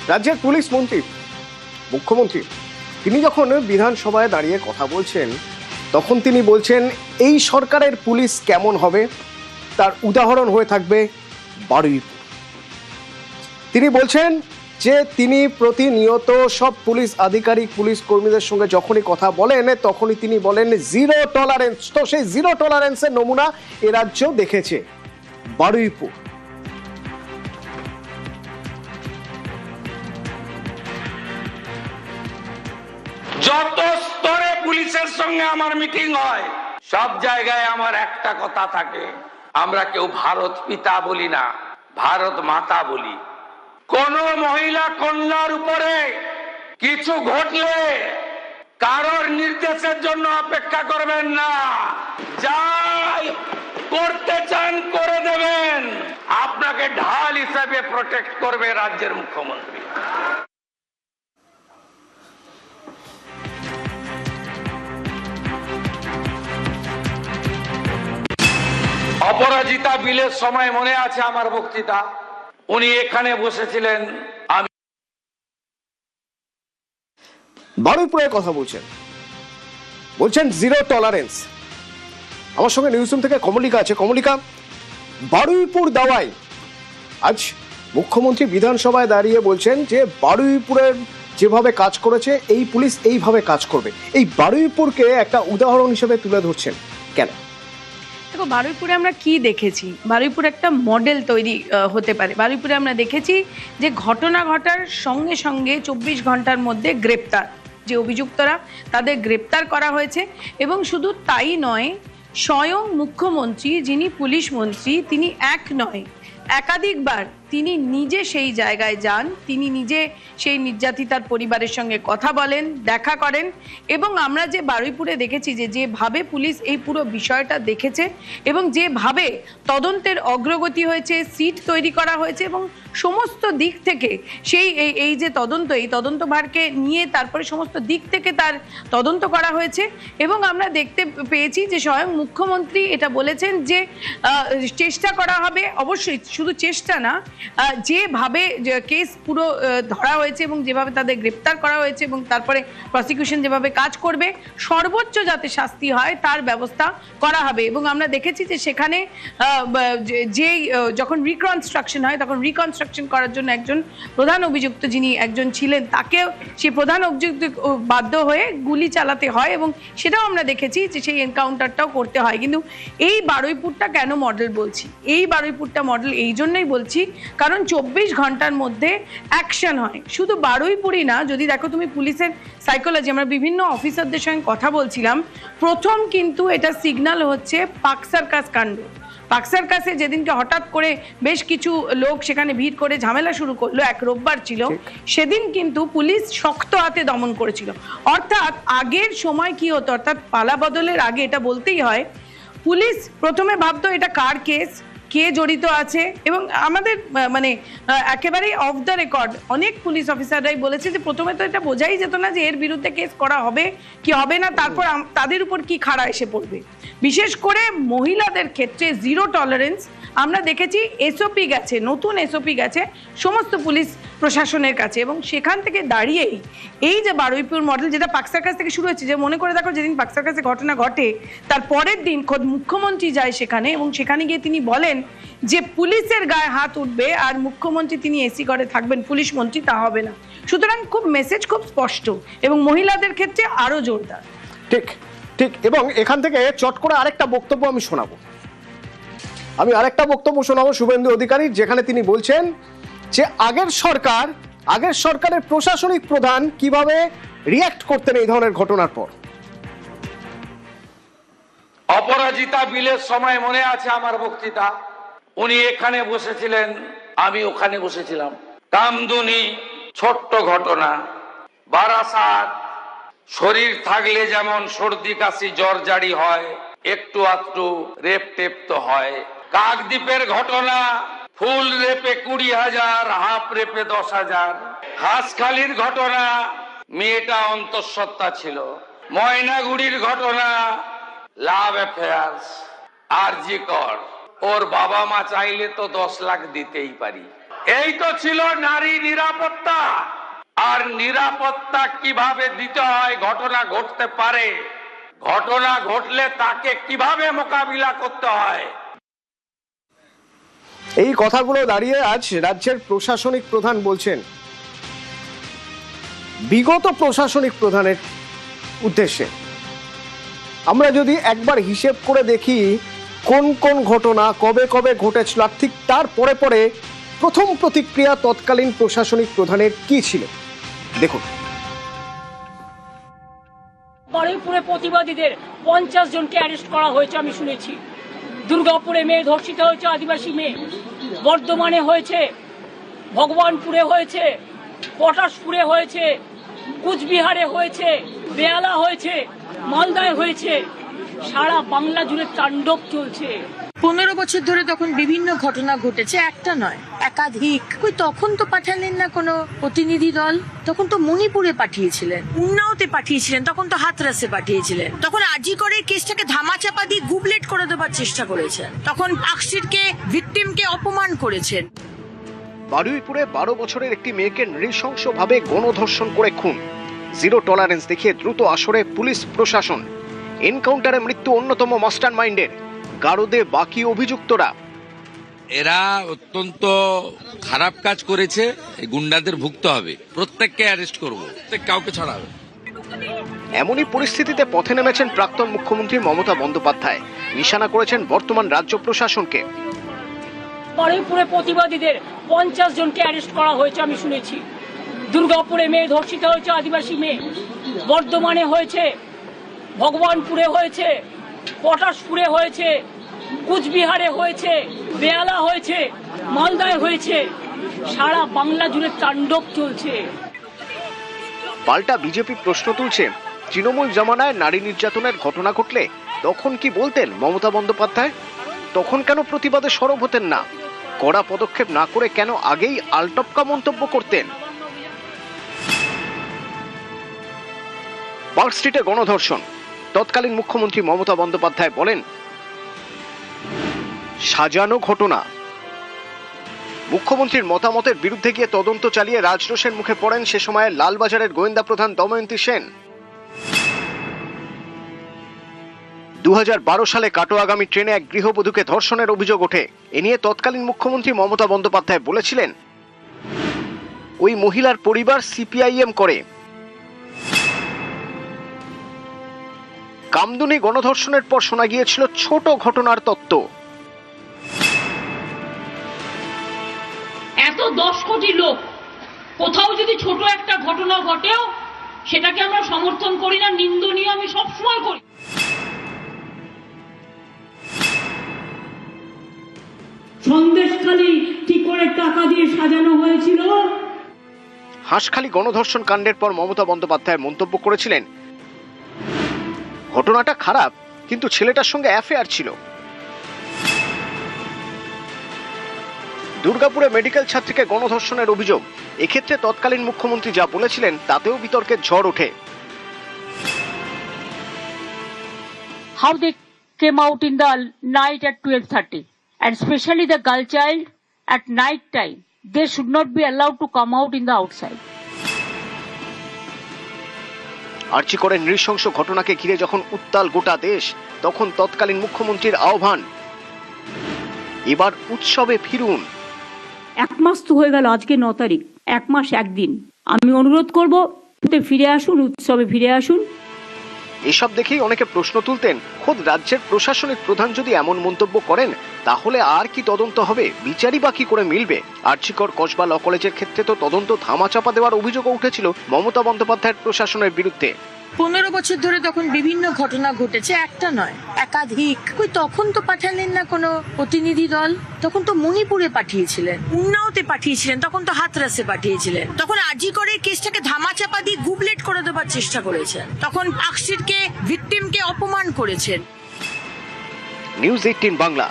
রাজ্যের পুলিশ মন্ত্রী, মুখ্যমন্ত্রী, তিনি যখন বিধানসভায় দাঁড়িয়ে কথা বলছেন তখন তিনি বলছেন এই সরকারের পুলিশ কেমন হবে তার উদাহরণ হয়ে থাকবে বারুইপুর। তিনি বলছেন যে তিনি প্রতিনিয়ত সব পুলিশ আধিকারিক পুলিশ কর্মীদের সঙ্গে যখনই কথা বলেন তখনই তিনি বলেন জিরো টলারেন্স। তো সেই জিরো টলারেন্সের নমুনা এ রাজ্য দেখেছে বারুইপুর। যত স্তরে পুলিশের সঙ্গে আমার মিটিং হয় সব জায়গায় আমার একটা কথা থাকে, আমরা কেউ ভারত পিতা বলি না, ভারত মাতা বলি। কোন মহিলা কন্যার উপরে কিছু ঘটলে কারোর নির্দেশের জন্য অপেক্ষা করবেন না, যাই করতে চান করে দেবেন। আপনাকে ঢাল হিসেবে প্রোটেক্ট করবে রাজ্যের মুখ্যমন্ত্রী। অপরাজিতা বিলের সময় মনে আছে আমার বক্তৃতা, উনি এখানে বসেছিলেন, আমি বারুইপুরের কথা বলছেন জিরো টলারেন্স। আমার সঙ্গে নিউজ রুম থেকে কমলিকা আছে। কমলিকা, বারুইপুর দাওয়ায় আজ মুখ্যমন্ত্রী বিধানসভায় দাঁড়িয়ে বলছেন যে বারুইপুরের যেভাবে কাজ করেছে এই পুলিশ এইভাবে কাজ করবে। এই বারুইপুরকে একটা উদাহরণ হিসেবে তুলে ধরছেন কেন? দেখো, বারুইপুরে আমরা কি দেখেছি, বারুইপুর একটা মডেল তৈরি হতে পারে। বারুইপুরে আমরা দেখেছি যে ঘটনা ঘটার সঙ্গে সঙ্গে 24 ঘন্টার মধ্যে গ্রেপ্তার, যে অভিযুক্তরা তাদের গ্রেপ্তার করা হয়েছে। এবং শুধু তাই নয়, স্বয়ং মুখ্যমন্ত্রী যিনি পুলিশ মন্ত্রী তিনি এক নয় একাধিকবার তিনি নিজে সেই জায়গায় যান, তিনি নিজে সেই নির্যাতিতার পরিবারের সঙ্গে কথা বলেন, দেখা করেন। এবং আমরা যে বারুইপুরে দেখেছি যে যেভাবে পুলিশ এই পুরো বিষয়টা দেখেছে এবং যেভাবে তদন্তের অগ্রগতি হয়েছে, সিট তৈরি করা হয়েছে এবং সমস্ত দিক থেকে সেই এই যে তদন্ত, এই তদন্তভারকে নিয়ে তারপরে সমস্ত দিক থেকে তার তদন্ত করা হয়েছে। এবং আমরা দেখতে পেয়েছি যে স্বয়ং মুখ্যমন্ত্রী এটা বলেছেন যে চেষ্টা করা হবে, অবশ্যই শুধু চেষ্টা না, যেভাবে কেস পুরো ধরা হয়েছে এবং যেভাবে তাদের গ্রেপ্তার করা হয়েছে এবং তারপরে প্রসিকিউশন যেভাবে কাজ করবে সর্বোচ্চ যাতে শাস্তি হয় তার ব্যবস্থা করা হবে। এবং আমরা দেখেছি যে সেখানে যেই যখন রিকনস্ট্রাকশন হয় তখন রিকনস্ট্রাকশন করার জন্য একজন প্রধান অভিযুক্ত যিনি একজন ছিলেন তাকেও সেই প্রধান অভিযুক্ত বাধ্য হয়ে গুলি চালাতে হয় এবং সেটাও আমরা দেখেছি যে সেই এনকাউন্টারটাও করতে হয়। কিন্তু এই বারুইপুরটা কেন মডেল বলছি? এই বারুইপুরটা মডেল এই জন্যই বলছি কারণ 24 ঘন্টার মধ্যে অ্যাকশন হয়। শুধু বারুইপুরই না, যদি দেখো তুমি পুলিশের সাইকোলজি, আমরা বিভিন্ন অফিসারদের সঙ্গে কথা বলছিলাম, প্রথম কিন্তু এটা সিগন্যাল হচ্ছে পাক সার্কাস কাণ্ড। পাক সার্কাসে যেদিনকে হঠাৎ করে বেশ কিছু লোক সেখানে ভিড় করে ঝামেলা শুরু করলো, এক রোববার ছিল, সেদিন কিন্তু পুলিশ শক্ত হাতে দমন করেছিল। অর্থাৎ আগের সময় কি হতো, অর্থাৎ পালা বদলের আগে এটা বলতেই হয়, পুলিশ প্রথমে ভাবতো এটা কার কেস, কে জড়িত আছে। এবং আমাদের মানে একেবারেই অফ দ্য রেকর্ড অনেক পুলিশ অফিসাররাই বলেছে যে প্রথমে তো এটা বোঝাই যেত না যে এর বিরুদ্ধে কেস করা হবে কি হবে না, তারপর তাদের উপর কি খাড়া এসে পড়বে। বিশেষ করে মহিলাদের ক্ষেত্রে জিরো টলারেন্স আমরা দেখেছি, এসওপি গেছে, নতুন এসওপি গেছে সমস্ত পুলিশ প্রশাসনের কাছে। এবং সেখান থেকে দাঁড়িয়েই এই যে বারুইপুর মডেল, যেটা পাক সার্কাস থেকে শুরু হচ্ছে, যে মনে করে দেখো যেদিন পাক সার্কাসে ঘটনা ঘটে তার পরের দিন খোদ মুখ্যমন্ত্রী যায় সেখানে এবং সেখানে গিয়ে তিনি বলেন যে পুলিশের গায়ে হাত উঠবে আর মুখ্যমন্ত্রী তিনি এসি ঘরে থাকবেন, পুলিশ মন্ত্রী তা হবে না। সুতরাং খুব মেসেজ খুব স্পষ্ট এবং মহিলাদের ক্ষেত্রে আরো জোরদার। ঠিক ঠিক। এবং এখান থেকে চট করে আরেকটা বক্তব্য আমি শোনাবো শুভেন্দু অধিকারী, যেখানে তিনি বলছেন যে আগের সরকারের প্রশাসনিক প্রধান কিভাবে রিঅ্যাক্ট করতেন এই ধরনের ঘটনার পর। অপরাজিতা বিলের সময় মনে আছে আমার বক্তৃতা, উনি এখানে বসেছিলেন, আমি ওখানে বসেছিলাম। কামদুনি ছোট্ট ঘটনা, বারাসাত, শরীর থাকলে যেমন সর্দি কাশি জ্বর জারি হয়, একটু আধটু রেপ টেপ তো হয়। কাকদ্বীপের ঘটনা, ফুল রেপে 20,000, হাফ রেপে 10,000। হাঁসখালির ঘটনা, মেয়েটা অন্তঃসত্ত্বা ছিল। ময়নাগুড়ির ঘটনা, লাভ অ্যাফেয়ার্স। আরজি কর, ওর বাবা মা চাইলে তো 10 লাখ দিতেই পারি। এই তো ছিল নারী নিরাপত্তা। আর নিরাপত্তা কিভাবে দিতে হয়, ঘটনা ঘটতে পারে, ঘটনা ঘটলে তাকে কিভাবে মোকাবিলা করতে হয়। এই কথাগুলো দাঁড়িয়ে আজ রাজ্যের প্রশাসনিক প্রধান বলছেন বিগত প্রশাসনিক প্রধানের উদ্দেশ্যে। আমরা যদি একবার হিসেব করে দেখি কোন কোন ঘটনা কবে কবে ঘটেছিল, আর ঠিক তার পরে পরে প্রথম প্রতিক্রিয়া তৎকালীন প্রশাসনিক প্রধানের কি ছিল দেখুন। বারুইপুরে প্রতিবাদীদের 50 জনকে অ্যারেস্ট করা হয়েছে আমি শুনেছি। দুর্গাপুরে মেয়ে ধর্ষিত হয়েছে, আদিবাসী মেয়ে। বর্ধমানে হয়েছে, ভগবানপুরে হয়েছে, পটাশপুরে হয়েছে, কুচবিহারে হয়েছে, বেহালা হয়েছে, মালদায় হয়েছে। সারা বাংলা জুড়ে তাণ্ডব চলছে। 15 বছর ধরে তখন বিভিন্ন ঘটনা ঘটেছে, একটা নয় একাধিক। কই তখন তো পাঠালেন না কোনো প্রতিনিধি দল? তখন তো মণিপুরে পাঠিয়েছিলেন, উন্নাওতে পাঠিয়েছিলেন, তখন তো হাতরাসে পাঠিয়েছিলেন, তখন আজি করে কেসটাকে ধামাচাপা দিয়ে গুবলেট করে দেবার চেষ্টা করেছেন, তখন পাকশিরকে ভিকটিমকে অপমান করেছেন। বারুইপুরে 12 বছরের একটি মেয়েকে নৃশংসভাবে গণধর্ষণ করে খুন, জিরো টলারেন্স দেখিয়ে দ্রুত আসরে পুলিশ প্রশাসন। এনকাউন্টারে মৃত্যু অন্যতম মাস্টার মাইন্ডের, গারদে বাকি অভিযুক্তরা। এরা অত্যন্ত খারাপ কাজ করেছে, এই গুন্ডাদের ভুগতে হবে, প্রত্যেককে অ্যারেস্ট করবো, কাউকে ছাড়া হবে। এমনই পরিস্থিতিতে পথে নেমেছেন প্রাক্তন মুখ্যমন্ত্রী মমতা বন্দ্যোপাধ্যায়, নিশানা করেছেন বর্তমান রাজ্য প্রশাসনকে। বারুইপুরে প্রতিবাদীদের 50 জনকে অ্যারেস্ট করা হয়েছে আমি শুনেছি। দুর্গাপুরে মেয়ে ধর্ষিত হয়েছে, আদিবাসী মেয়ে। বর্ধমানে হয়েছে, ভগবানপুরে হয়েছে, পটাশপুরে হয়েছে, কুচবিহারে হয়েছে, বেহালা হয়েছে, মালদায় হয়েছে। সারা বাংলা জুড়ে তাণ্ডব চলছে। পাল্টা বিজেপি প্রশ্ন তুলছে, তৃণমূল জামানায় নারী নির্যাতনের ঘটনা ঘটলে তখন কি বলতেন মমতা বন্দ্যোপাধ্যায়? তখন কেন প্রতিবাদে সরব হতেন না? কড়া পদক্ষেপ না করে কেন আগেই আলটপকা মন্তব্য করতেন? পার্ক স্ট্রিটে গণধর্ষণ, তৎকালীন মুখ্যমন্ত্রী মমতা বন্দ্যোপাধ্যায় বলেন সাজানো ঘটনা। মুখ্যমন্ত্রীর মতামতের বিরুদ্ধে গিয়ে তদন্ত চালিয়ে রাজরোষের মুখে পড়েন সে সময়ে লালবাজারের গোয়েন্দা প্রধান দময়ন্তী সেন। 2012 সালে কাটোয়াগামী ট্রেনে এক গৃহবধূকে ধর্ষণের অভিযোগ ওঠে। এ নিয়ে তৎকালীন মুখ্যমন্ত্রী মমতা বন্দ্যোপাধ্যায় বলেছিলেন ওই মহিলার পরিবার সিপিআইএম করে। কামদুনি গণধর্ষণের পর শোনা গিয়েছিল ছোট ঘটনার তত্ত্ব। এত 10 কোটি লোক, কোথাও যদি ছোট একটা ঘটনা ঘটেও সেটাকে আমরা সমর্থন করি না, নিন্দনীয় আমি সবসময় করি। সন্দেশখালী কি করে টাকা দিয়ে সাজানো হয়েছিল? হাঁসখালি গণধর্ষণ কাণ্ডের পর মমতা বন্দ্যোপাধ্যায় মন্তব্য করেছিলেন ঘটনাটা খারাপ, কিন্তু ছেলেটার সঙ্গে অ্যাফেয়ার ছিল। দুর্গাপুরে মেডিকেল ছাত্রীকে গণধর্ষণের অভিযোগ, এক্ষেত্রে তৎকালীন মুখ্যমন্ত্রী যা বলেছিলেন তাতেও বিতর্কের ঝড় ওঠে। How they came out in the night at 12:30, and especially the girl child at night time, they should not be allowed to come out in the outside. আর্চি করে নৃশংস ঘটনাকে ঘিরে যখন উত্তাল গোটা দেশ, তখন তৎকালীন মুখ্যমন্ত্রীর আহ্বান এবার উৎসবে ফিরুন। 1 মাস তো হয়ে গেল, আজকে 9 তারিখ, 1 মাস 1 দিন। আমি অনুরোধ করব ফিরে আসুন, উৎসবে ফিরে আসুন। এসব দেখেই অনেকে প্রশ্ন তুলতেন, খোদ রাজ্যের প্রশাসনিক প্রধান যদি এমন মন্তব্য করেন তাহলে আর কি তদন্ত হবে, বিচারই বা কি করে মিলবে? আর্চিকর কসবা ল কলেজের ক্ষেত্রে তো তদন্ত ধামাচাপা দেওয়ার অভিযোগও উঠেছিল মমতা বন্দ্যোপাধ্যায়ের প্রশাসনের বিরুদ্ধে। 15 বছর ধরে তখন বিভিন্ন ঘটনা ঘটেছে, একটা নয় একাধিক। কই তখন তো পাঠালেন না কোনো প্রতিনিধি দল? তখন তো মণিপুরে পাঠিয়েছিলেন, উন্নাওতে পাঠিয়েছিলেন, তখন তো হাতরাসে পাঠিয়েছিলেন, তখন আজি করে কেসটাকে ধামাচাপা দিয়ে গুবলেট করে দেবার চেষ্টা করেছেন, তখন পাকশিরকে ভিকটিমকে অপমান করেছেন। নিউজ 18 বাংলা।